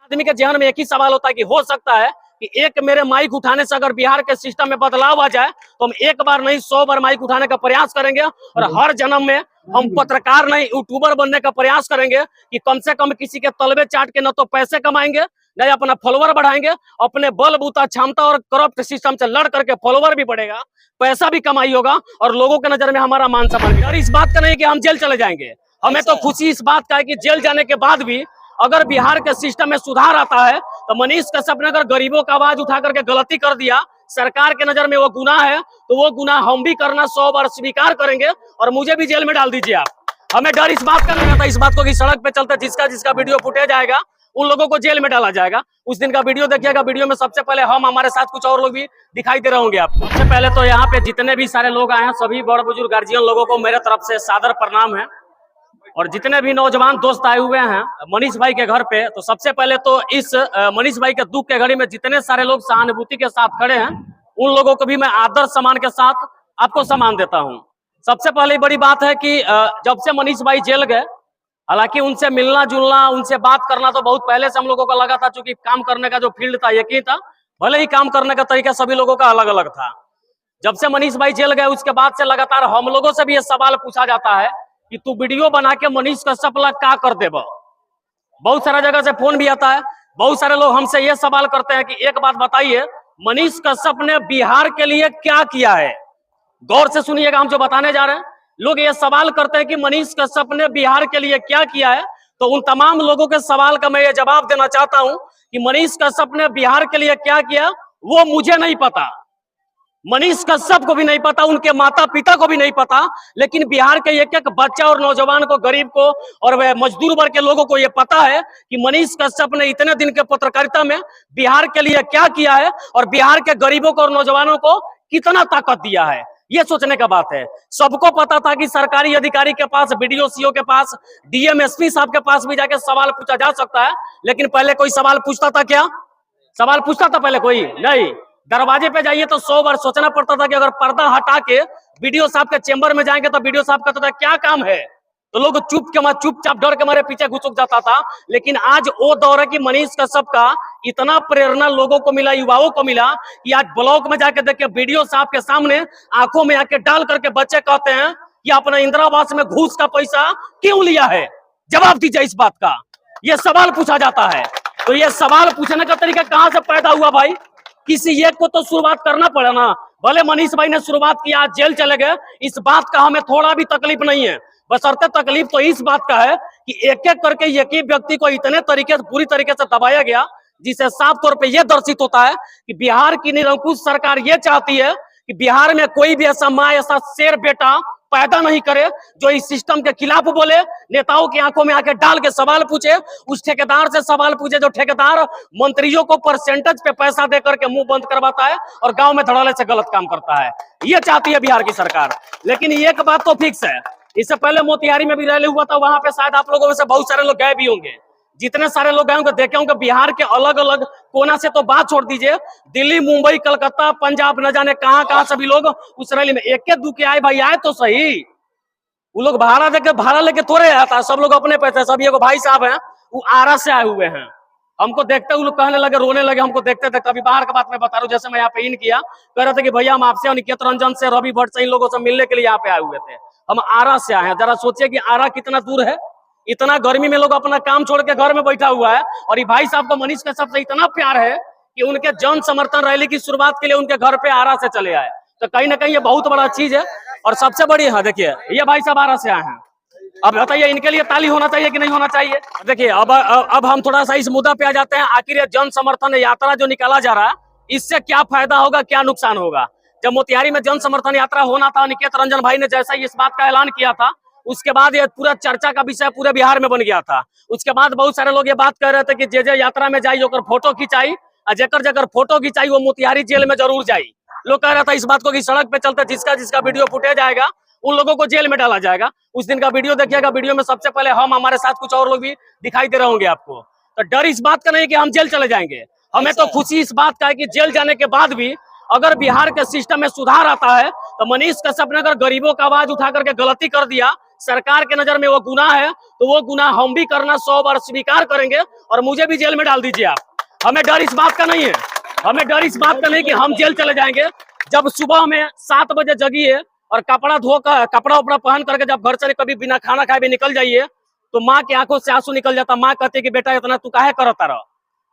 आदमी के जहन में एक ही सवाल होता है कि हो सकता है कि एक मेरे माइक उठाने से अगर बिहार के सिस्टम में बदलाव आ जाए तो हम एक बार नहीं 100 बार माइक उठाने का प्रयास करेंगे और हर जन्म में हम पत्रकार नहीं यूट्यूबर बनने का प्रयास करेंगे कि कम से कम किसी के तलबे चाट के न तो पैसे कमाएंगे नहीं अपना फॉलोवर बढ़ाएंगे, अपने बलबूता क्षमता और करप्ट सिस्टम से लड़ करके फॉलोवर भी बढ़ेगा, पैसा भी कमाई होगा और लोगों के नजर में हमारा मान सम्मान। और इस बात का नहीं कि हम जेल चले जाएंगे, हमें तो खुशी इस बात का है कि जेल जाने के बाद भी अगर बिहार के सिस्टम में सुधार आता है तो मनीष कश्यप ने अगर गरीबों का आवाज उठा करके गलती कर दिया, सरकार के नजर में वो गुनाह है, तो वो गुनाह हम भी करना 100 बार स्वीकार करेंगे और मुझे भी जेल में डाल दीजिए आप। हमें डर इस बात का नहीं था, इस बात को कि सड़क पे चलते जिसका जिसका वीडियो फुटेज आएगा उन लोगों को जेल में डाला जाएगा। उस दिन का वीडियो देखिएगा, वीडियो में सबसे पहले हम, हमारे साथ कुछ और लोग भी दिखाई दे रहे होंगे आपको। सबसे पहले तो यहाँ पे जितने भी सारे लोग आए हैं सभी बड़ बुजुर्ग गार्जियन लोगों को मेरे तरफ से सादर प्रणाम है। और जितने भी नौजवान दोस्त आए हुए हैं मनीष भाई के घर पे, तो सबसे पहले तो इस मनीष भाई के दुख के घड़ी में जितने सारे लोग सहानुभूति के साथ खड़े हैं उन लोगों को भी मैं आदर सम्मान के साथ आपको सम्मान देता हूं। सबसे पहले बड़ी बात है कि जब से मनीष भाई जेल गए, हालांकि उनसे मिलना जुलना, उनसे बात करना तो बहुत पहले से हम लोगों को लगा था, चूंकि काम करने का जो फील्ड था एक ही था, भले ही काम करने का तरीका सभी लोगों का अलग अलग था। जब से मनीष भाई जेल गए उसके बाद से लगातार हम लोगों से भी ये सवाल पूछा जाता है कि तू वीडियो बना के मनीष कश्यप ला क्या कर देबो। बहुत सारा जगह से फोन भी आता है, बहुत सारे लोग हमसे ये सवाल करते हैं कि एक बात बताइए, मनीष कश्यप ने बिहार के लिए क्या किया है। गौर से सुनिएगा हम जो बताने जा रहे हैं। लोग ये सवाल करते हैं कि मनीष कश्यप ने बिहार के लिए क्या किया है, तो उन तमाम लोगों के सवाल का मैं ये जवाब देना चाहता हूं कि मनीष कश्यप ने बिहार के लिए क्या किया वो मुझे नहीं पता, मनीष कश्यप को भी नहीं पता, उनके माता पिता को भी नहीं पता, लेकिन बिहार के एक एक बच्चा और नौजवान को, गरीब को और वह मजदूर वर्ग के लोगों को यह पता है कि मनीष कश्यप ने इतने दिन के पत्रकारिता में बिहार के लिए क्या किया है और बिहार के गरीबों को और नौजवानों को कितना ताकत दिया है। ये सोचने का बात है। सबको पता था कि सरकारी अधिकारी के पास, बीडीओ सीओ के पास, डीएम एसपी साहब के पास भी जाके सवाल पूछा जा सकता है, लेकिन पहले कोई सवाल पूछता था क्या? सवाल पूछता था पहले कोई? नहीं। दरवाजे पे जाइए तो 100 बार सोचना पड़ता था कि अगर पर्दा हटा के वीडियो साहब के चेंबर में जाएंगे तो वीडियो साहब कहता था क्या काम है, तो लोग चुपचाप डर के मारे पीछे घुसुक जाता था। लेकिन आज वो दौर है कि मनीष कश्यप का इतना प्रेरणा लोगों को मिला, युवाओं को मिला कि आज ब्लॉक में जाके देखिए वीडियो साहब के सामने आंखों में आके डाल करके बच्चे कहते हैं कि अपना इंदिरा आवास में घूस का पैसा क्यों लिया है, जवाब दीजिए इस बात का। ये सवाल पूछा जाता है। तो ये सवाल पूछने का तरीका कहां से पैदा हुआ भाई? किसी एक को तो शुरुआत करना पड़ा ना। भले मनीष भाई ने शुरुआत किया, आज जेल चले गए, इस बात का हमें थोड़ा भी तकलीफ नहीं है। बशर्ते तकलीफ तो इस बात का है कि एक एक करके एक ही व्यक्ति को इतने तरीके से, पूरी तरीके से दबाया गया, जिसे साफ तौर पे यह दर्शित होता है कि बिहार की निरंकुश सरकार ये चाहती है कि बिहार में कोई भी ऐसा माँ, ऐसा शेर बेटा पैदा नहीं करे जो इस सिस्टम के खिलाफ बोले, नेताओं की आंखों में आके डाल के सवाल पूछे, उस ठेकेदार से सवाल पूछे जो ठेकेदार मंत्रियों को परसेंटेज पे पैसा देकर के मुंह बंद करवाता है और गांव में धड़ाले से गलत काम करता है। ये चाहती है बिहार की सरकार। लेकिन एक बात तो फिक्स है, इससे पहले मोतिहारी में भी रैली हुआ था, वहां पे शायद आप लोगों में से बहुत सारे लोग गए भी होंगे। जितने सारे लोग गए होंगे देखे होंगे बिहार के अलग अलग कोना से, तो बात छोड़ दीजिए, दिल्ली, मुंबई, कलकत्ता, पंजाब, न जाने कहां सभी लोग उस रैली में एक एक दुखी आए। भाई आए तो सही, वो लोग भाड़ा लेके थोड़े आता, सब लोग अपने पैसे। सब ये भाई साहब हैं, वो आरा से आए हुए हैं। हमको देखते वो लोग कहने लगे, रोने लगे, हमको देखते थे। कभी बाहर का बात मैं बता रहा हूँ, जैसे मैं यहाँ पे इन किया, कह रहे थे कि भैया हम आपसे, निकेत रंजन से, रवि भट्ट से, इन लोगों से मिलने के लिए यहाँ पे आए हुए थे। हम आरा से आए हैं। जरा सोचिए कि आरा कितना दूर है, इतना गर्मी में लोग अपना काम छोड़ के घर में बैठा हुआ है, और ये भाई साहब को मनीष कश्यप से इतना प्यार है कि उनके जन समर्थन रैली की शुरुआत के लिए उनके घर पे आरा से चले आए। तो कहीं ना कहीं ये बहुत बड़ा चीज है। और सबसे बड़ी है, देखिए ये भाई साहब आरा से आए हैं। अब बताइए इनके लिए ताली होना चाहिए कि नहीं होना चाहिए? देखिए अब हम थोड़ा सा इस मुद्दा पे आ जाते हैं। आखिर ये जन समर्थन यात्रा जो निकाला जा रहा है, इससे क्या फायदा होगा, क्या नुकसान होगा? जब मोतिहारी में जन समर्थन यात्रा होना था, निकेत रंजन भाई ने जैसा ही इस बात का ऐलान किया था, उसके बाद ये पूरा चर्चा का विषय पूरे बिहार में बन गया था। उसके बाद बहुत सारे लोग ये बात कह रहे थे कि जे यात्रा में जाई ओकर फोटो खिंचाई, और जेकर फोटो खिंचाई वो मोतिहारी जेल में जरूर जाई। लोग कह रहा था इस बात को कि सड़क पे चलते जिसका जिसका वीडियो फुटेज आएगा उन लोगों को जेल में डाला जाएगा। उस दिन का वीडियो देखिएगा, वीडियो में सबसे पहले हम, हमारे साथ कुछ और लोग भी दिखाई दे रहे होंगे आपको। तो डर इस बात का नहीं कि हम जेल चले जाएंगे, हमें तो खुशी इस बात का है कि जेल जाने के बाद भी अगर बिहार के सिस्टम में सुधार आता है तो मनीष कश्यप ने अगर गरीबों का आवाज उठा करके गलती कर दिया, सरकार के नजर में वो गुनाह है, तो वो गुनाह हम भी करना 100 बार स्वीकार करेंगे और मुझे भी जेल में डाल दीजिए आप। हमें डर इस बात का नहीं है, हमें डर इस बात का नहीं कि हम जेल चले जाएंगे। जब सुबह में 7 बजे जगिए और कपड़ा धोकर, कपड़ा उपड़ा पहन करके जब घर से कभी बिना खाना खाए भी निकल जाइए, तो माँ की आंखों से आंसू निकल जाता। माँ कहती कि बेटा इतना तू काहे करता रह।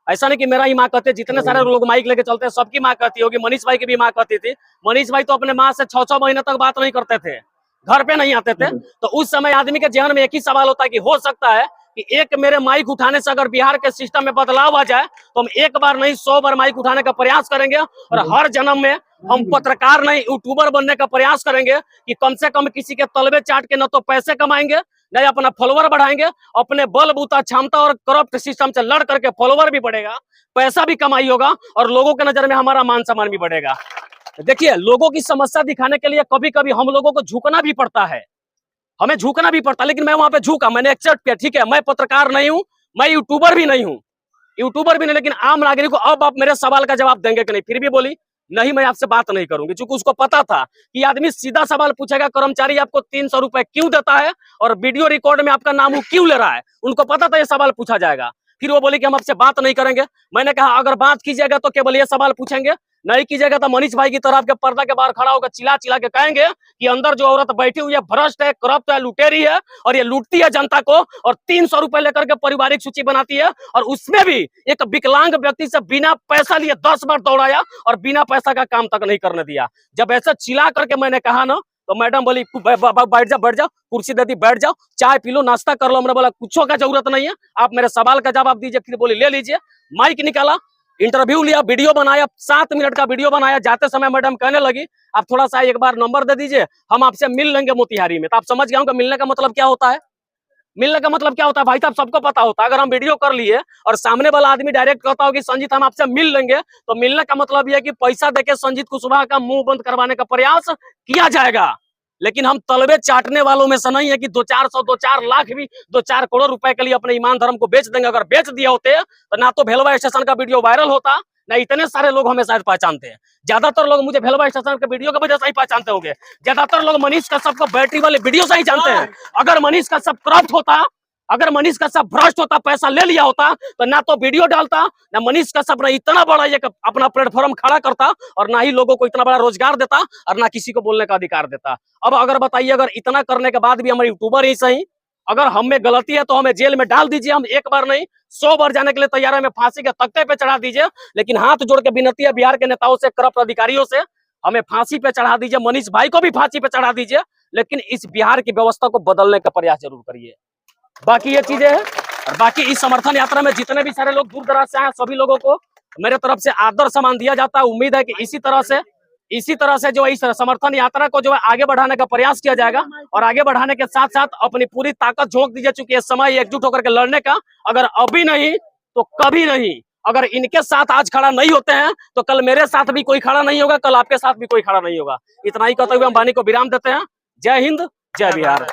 ऐसा नहीं कि मेरा ही माँ कहते, जितने सारे लोग माइक लेके चलते हैं सबकी माँ कहती होगी। मनीष भाई की भी माँ कहती थी। मनीष भाई तो अपने माँ से 6-6 महीने तक बात नहीं करते थे, घर पे नहीं आते थे। तो उस समय आदमी के जहन में एक ही सवाल होता है कि हो सकता है कि एक मेरे माइक उठाने से अगर बिहार के सिस्टम में बदलाव आ जाए, तो हम एक बार नहीं 100 बार माइक उठाने का प्रयास करेंगे और हर जन्म में हम पत्रकार नहीं यूट्यूबर बनने का प्रयास करेंगे कि कम से कम किसी के तलबे चाट के न तो पैसे कमाएंगे, नहीं अपना फॉलोवर बढ़ाएंगे। अपने बलबूता क्षमता और करप्ट सिस्टम से लड़ करके फॉलोवर भी बढ़ेगा, पैसा भी कमाई होगा और लोगों के नजर में हमारा मान सम्मान भी बढ़ेगा। देखिए, लोगों की समस्या दिखाने के लिए कभी कभी हम लोगों को झुकना भी पड़ता है, हमें झुकना भी पड़ता है। लेकिन मैं वहां पे झुका, मैंने एक्सेप्ट किया, ठीक है मैं पत्रकार नहीं हूं, मैं यूट्यूबर भी नहीं हूं, लेकिन आम नागरिक को अब आप मेरे सवाल का जवाब देंगे कि नहीं। फिर भी बोली नहीं, मैं आपसे बात नहीं करूंगी, क्योंकि उसको पता था कि आदमी सीधा सवाल पूछेगा, कर्मचारी आपको 300 रुपए क्यों देता है और वीडियो रिकॉर्ड में आपका नाम क्यों ले रहा है। उनको पता था ये सवाल पूछा जाएगा। फिर वो बोले कि हम आपसे बात नहीं करेंगे। मैंने कहा अगर बात कीजिएगा तो केवल ये सवाल पूछेंगे, नहीं कीजिएगा तो मनीष भाई की तरह आपके पर्दा के बाहर खड़ा होकर चिल्ला चिल्ला के कहेंगे कि अंदर जो औरत बैठी हुई है भ्रष्ट है, करप्ट है, लुटेरी है और ये लूटती है जनता को और 300 रुपए लेकर के पारिवारिक सूची बनाती है। और उसमें भी एक विकलांग व्यक्ति से बिना पैसा लिए 10 बार दौड़ाया और बिना पैसा का काम तक नहीं करने दिया। जब ऐसा चिल्ला करके मैंने कहा ना, तो मैडम बोली बैठ जाओ, कुर्सी देती बैठ जाओ, चाय पी लो, नाश्ता कर लो। हमने बोला कुछो का जरूरत नहीं है, आप मेरे सवाल का जवाब दीजिए। फिर बोली ले लीजिए, माइक निकाला, इंटरव्यू लिया, वीडियो बनाया, 7 मिनट का वीडियो बनाया। जाते समय मैडम कहने लगी आप थोड़ा सा एक बार नंबर दे दीजिए, हम आपसे मिल लेंगे मोतिहारी में। तो आप समझ गए होंगे मिलने का मतलब क्या होता है। मिलने का मतलब क्या होता है भाई साहब, सबको पता होता है। अगर हम वीडियो कर लिए और सामने वाला आदमी डायरेक्ट कहता हो कि संजीत हम आपसे मिल लेंगे, तो मिलने का मतलब यह है कि पैसा देके संजीत कुशवाहा का मुंह बंद करवाने का प्रयास किया जाएगा। लेकिन हम तलबे चाटने वालों में से नहीं है कि 2-400 2-4 लाख भी 2-4 करोड़ रुपए के लिए अपने ईमान धर्म को बेच देंगे। अगर बेच दिए होते तो ना तो भेलवा स्टेशन का वीडियो वायरल होता, ना इतने सारे लोग हमें शायद पहचानते हैं। ज्यादातर लोग मुझे भेलवा स्टेशन के वीडियो की वजह से ही पहचानते होंगे। ज्यादातर लोग मनीष कश्यप को बैटरी वाले वीडियो से ही जानते हैं। अगर मनीष कश्यप करप्ट होता, अगर मनीष कश्यप भ्रष्ट होता, पैसा ले लिया होता, तो ना तो वीडियो डालता, ना मनीष कश्यप ने इतना बड़ा ये अपना प्लेटफॉर्म खड़ा करता और ना ही लोगों को इतना बड़ा रोजगार देता और ना किसी को बोलने का अधिकार देता। अब अगर बताइए, अगर इतना करने के बाद भी हमारे यूट्यूबर ही सही, अगर हम में गलती है तो हमें जेल में डाल दीजिए। हम एक बार नहीं 100 बार जाने के लिए तैयार है, हमें फांसी के तख्ते पे चढ़ा दीजिए। लेकिन हाथ जोड़ के विनती है बिहार के नेताओं से, करप्ट अधिकारियों से, हमें फांसी पे चढ़ा दीजिए, मनीष भाई को भी फांसी पे चढ़ा दीजिए, लेकिन इस बिहार की व्यवस्था को बदलने का प्रयास जरूर करिए। बाकी ये चीजें हैं। और बाकी इस समर्थन यात्रा में जितने भी सारे लोग दूर दराज से आए, सभी लोगों को मेरे तरफ से आदर सम्मान दिया जाता है। उम्मीद है कि इसी तरह से जो है इस समर्थन यात्रा को जो है आगे बढ़ाने का प्रयास किया जाएगा और आगे बढ़ाने के साथ साथ अपनी पूरी ताकत झोंक दीजिए, चूंकि इस समय एकजुट होकर के लड़ने का, अगर अभी नहीं तो कभी नहीं। अगर इनके साथ आज खड़ा नहीं होते हैं तो कल मेरे साथ भी कोई खड़ा नहीं होगा, कल आपके साथ भी कोई खड़ा नहीं होगा। इतना ही कहते हुए हम वाणी को विराम देते हैं। जय हिंद, जय बिहार।